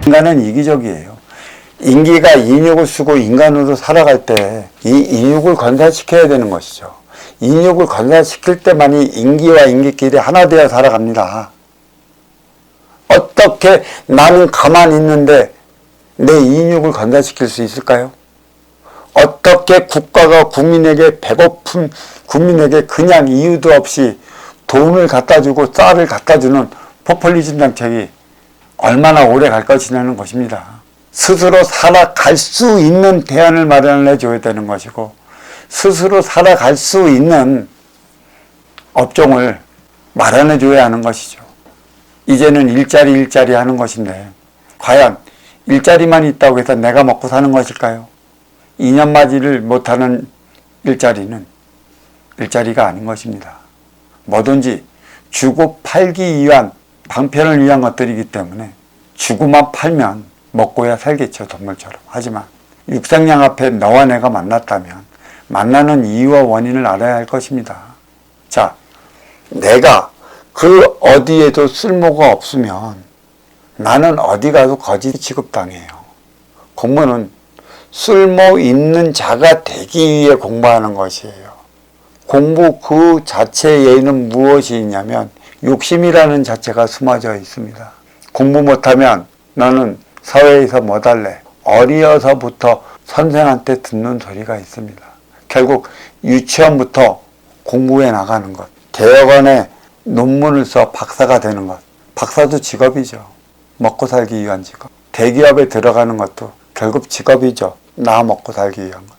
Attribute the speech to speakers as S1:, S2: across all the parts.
S1: 인간은 이기적이에요. 인기가 인육을 쓰고 인간으로 살아갈 때 이 인육을 건사시켜야 되는 것이죠. 인육을 건사시킬 때만이 인기와 인기끼리 하나 되어 살아갑니다. 어떻게 나는 가만히 있는데 내 인육을 건사시킬 수 있을까요? 어떻게 국가가 국민에게 배고픈 국민에게 그냥 이유도 없이 돈을 갖다 주고 쌀을 갖다 주는 포퓰리즘 정책이 얼마나 오래 갈 것이냐는 것입니다. 스스로 살아갈 수 있는 대안을 마련해 줘야 되는 것이고, 스스로 살아갈 수 있는 업종을 마련해 줘야 하는 것이죠. 이제는 일자리 하는 것인데, 과연 일자리만 있다고 해서 내가 먹고 사는 것일까요? 2년 맞이를 못하는 일자리는 일자리가 아닌 것입니다. 뭐든지 주고 팔기 위한, 방편을 위한 것들이기 때문에 주고만 팔면 먹고야 살겠죠, 동물처럼. 하지만 육생양 앞에 너와 내가 만났다면 만나는 이유와 원인을 알아야 할 것입니다. 자, 내가 그 어디에도 쓸모가 없으면 나는 어디 가도 거지 취급당해요. 공부는 쓸모 있는 자가 되기 위해 공부하는 것이에요. 공부 그 자체에는 무엇이 있냐면 욕심이라는 자체가 숨어져 있습니다. 공부 못하면 너는 사회에서 못 할래. 어려서부터 선생한테 듣는 소리가 있습니다. 결국 유치원부터 공부해 나가는 것, 대학원에 논문을 써 박사가 되는 것, 박사도 직업이죠. 먹고 살기 위한 직업. 대기업에 들어가는 것도 결국 직업이죠. 나 먹고 살기 위한 것.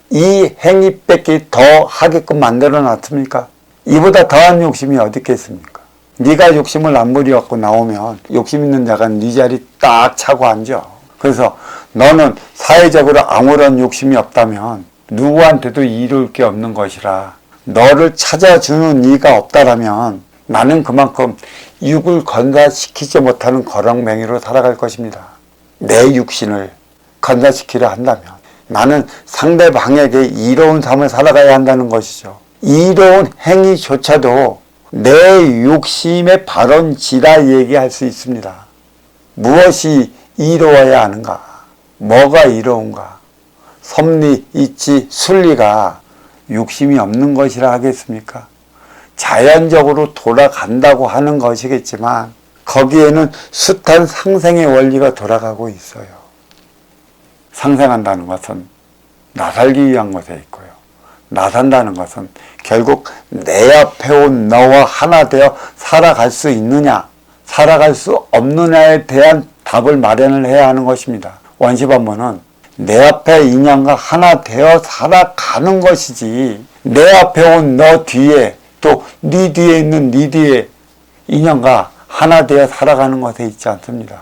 S1: 이 행위밖에 더 하게끔 만들어 놨습니까? 이보다 더한 욕심이 어디 있겠습니까? 네가 욕심을 안 부려갖고 나오면 욕심 있는 자가 네 자리 딱 차고 앉아. 그래서 너는 사회적으로 아무런 욕심이 없다면 누구한테도 이룰 게 없는 것이라, 너를 찾아주는 이가 없다라면 나는 그만큼 육을 건사시키지 못하는 거렁맹이로 살아갈 것입니다. 내 육신을 건사시키려 한다면 나는 상대방에게 이로운 삶을 살아가야 한다는 것이죠. 이로운 행위조차도 내 욕심의 발원지라 얘기할 수 있습니다. 무엇이 이로워야 하는가? 뭐가 이로운가? 섭리, 이치, 순리가 욕심이 없는 것이라 하겠습니까? 자연적으로 돌아간다고 하는 것이겠지만 거기에는 숱한 상생의 원리가 돌아가고 있어요. 상생한다는 것은 나 살기 위한 것에 있고요. 나 산다는 것은 결국 내 앞에 온 너와 하나 되어 살아갈 수 있느냐, 살아갈 수 없느냐에 대한 답을 마련을 해야 하는 것입니다. 원시반문은 내 앞에 인연과 하나 되어 살아가는 것이지, 내 앞에 온 너 뒤에 또 네 뒤에 있는 네 뒤에 인연과 하나 되어 살아가는 것에 있지 않습니다.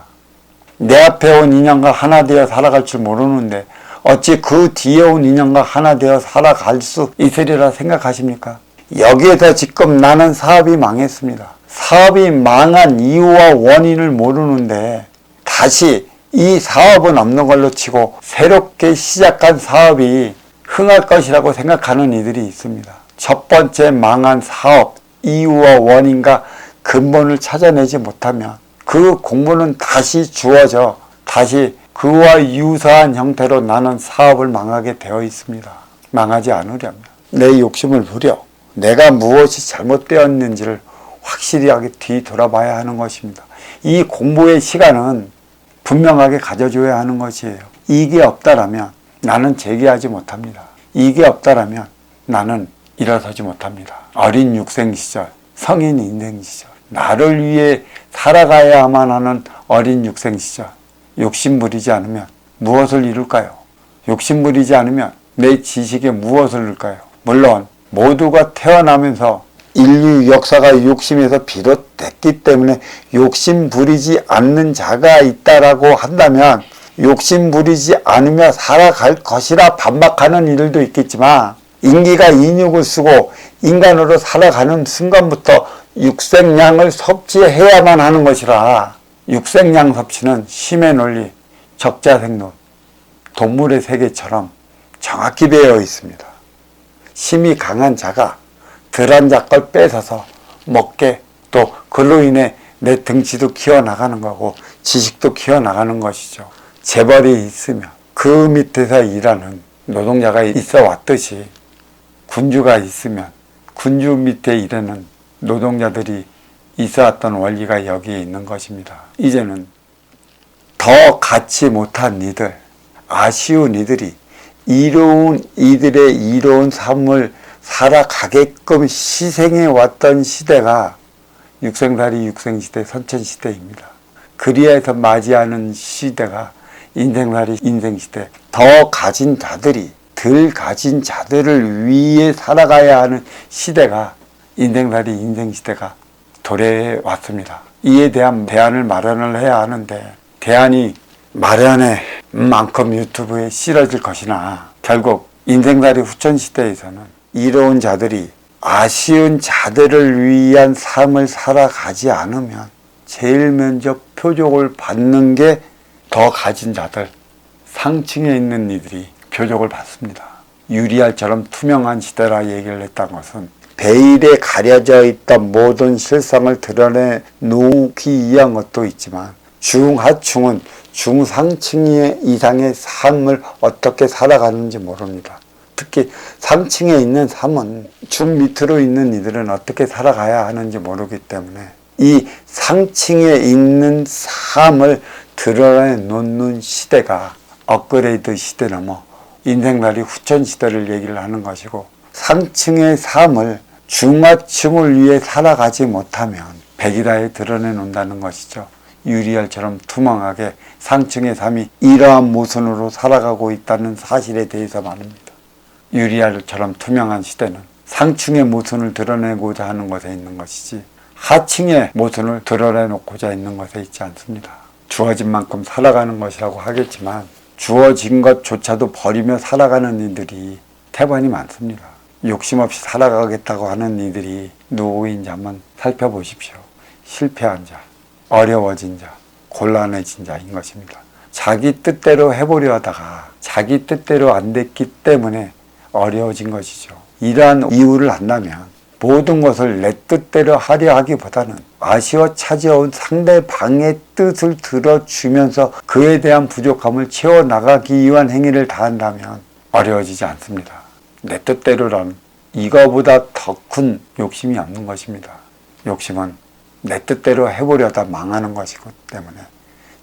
S1: 내 앞에 온 인연과 하나 되어 살아갈 줄 모르는데 어찌 그 뒤에 온 인연과 하나 되어 살아갈 수 있으리라 생각하십니까? 여기에서 지금 나는 사업이 망했습니다. 사업이 망한 이유와 원인을 모르는데 다시 이 사업은 없는 걸로 치고 새롭게 시작한 사업이 흥할 것이라고 생각하는 이들이 있습니다. 첫 번째 망한 사업 이유와 원인과 근본을 찾아내지 못하면 그 공부는 다시 주어져 다시 그와 유사한 형태로 나는 사업을 망하게 되어 있습니다. 망하지 않으려면 내 욕심을 부려 내가 무엇이 잘못되었는지를 확실하게 뒤돌아봐야 하는 것입니다. 이 공부의 시간은 분명하게 가져줘야 하는 것이에요. 이게 없다라면 나는 재기하지 못합니다. 이게 없다라면 나는 일어서지 못합니다. 어린 육생 시절, 성인 인생 시절, 나를 위해 살아가야만 하는 어린 육생 시절, 욕심 부리지 않으면 무엇을 이룰까요? 욕심 부리지 않으면 내 지식에 무엇을 넣을까요? 물론 모두가 태어나면서 인류 역사가 욕심에서 비롯됐기 때문에 욕심 부리지 않는 자가 있다라고 한다면 욕심 부리지 않으며 살아갈 것이라 반박하는 이들도 있겠지만, 인기가 인육을 쓰고 인간으로 살아가는 순간부터 육생량을 섭취해야만 하는 것이라, 육생량 섭취는 심의 논리, 적자생론, 동물의 세계처럼 정확히 되어 있습니다. 심이 강한 자가 덜한 자 걸 뺏어서 먹게, 또 그로 인해 내 등치도 키워나가는 거고 지식도 키워나가는 것이죠. 재벌이 있으면 그 밑에서 일하는 노동자가 있어 왔듯이 군주가 있으면 군주 밑에 일하는 노동자들이 있어 왔던 원리가 여기에 있는 것입니다. 이제는 더 갖지 못한 이들, 아쉬운 이들이 이들의 이로운 삶을 살아가게끔 희생해 왔던 시대가 육생살이 육생시대, 선천시대입니다. 그리해서 맞이하는 시대가 인생살이 인생시대. 더 가진 자들이 덜 가진 자들을 위해 살아가야 하는 시대가 인생살이 인생시대가 도래해 왔습니다. 이에 대한 대안을 마련을 해야 하는데 대안이 마련의 만큼 유튜브에 실어질 것이나 결국 인생살이 후천시대에서는 이로운 자들이 아쉬운 자들을 위한 삶을 살아가지 않으면 제일 먼저 표적을 받는 게 더 가진 자들, 상층에 있는 이들이 표적을 받습니다. 유리알처럼 투명한 시대라 얘기를 했던 것은 베일에 가려져 있던 모든 실상을 드러내 놓기 위한 것도 있지만 중하층은 중상층 이상의 삶을 어떻게 살아가는지 모릅니다. 특히 상층에 있는 삶은 중 밑으로 있는 이들은 어떻게 살아가야 하는지 모르기 때문에 이 상층에 있는 삶을 드러내 놓는 시대가 업그레이드 시대 넘어 인생살이 후천 시대를 얘기를 하는 것이고 상층의 삶을 중하층을 위해 살아가지 못하면 백일하에 드러내 놓는다는 것이죠. 유리알처럼 투명하게 상층의 삶이 이러한 모순으로 살아가고 있다는 사실에 대해서 말입니다. 유리알처럼 투명한 시대는 상층의 모순을 드러내고자 하는 것에 있는 것이지 하층의 모순을 드러내놓고자 있는 것에 있지 않습니다. 주어진 만큼 살아가는 것이라고 하겠지만 주어진 것조차도 버리며 살아가는 이들이 태반이 많습니다. 욕심 없이 살아가겠다고 하는 이들이 누구인지 한번 살펴보십시오. 실패한 자, 어려워진 자, 곤란해진 자인 것입니다. 자기 뜻대로 해보려 하다가 자기 뜻대로 안 됐기 때문에 어려워진 것이죠. 이러한 이유를 안다면 모든 것을 내 뜻대로 하려 하기보다는 아쉬워 찾아온 상대방의 뜻을 들어주면서 그에 대한 부족함을 채워나가기 위한 행위를 다한다면 어려워지지 않습니다. 내 뜻대로란 이거보다 더 큰 욕심이 없는 것입니다. 욕심은 내 뜻대로 해보려다 망하는 것이기 때문에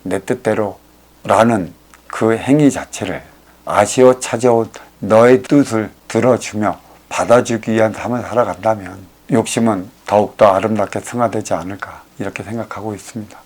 S1: 내 뜻대로라는 그 행위 자체를 아쉬워 찾아온 너의 뜻을 들어주며 받아주기 위한 삶을 살아간다면 욕심은 더욱더 아름답게 승화되지 않을까 이렇게 생각하고 있습니다.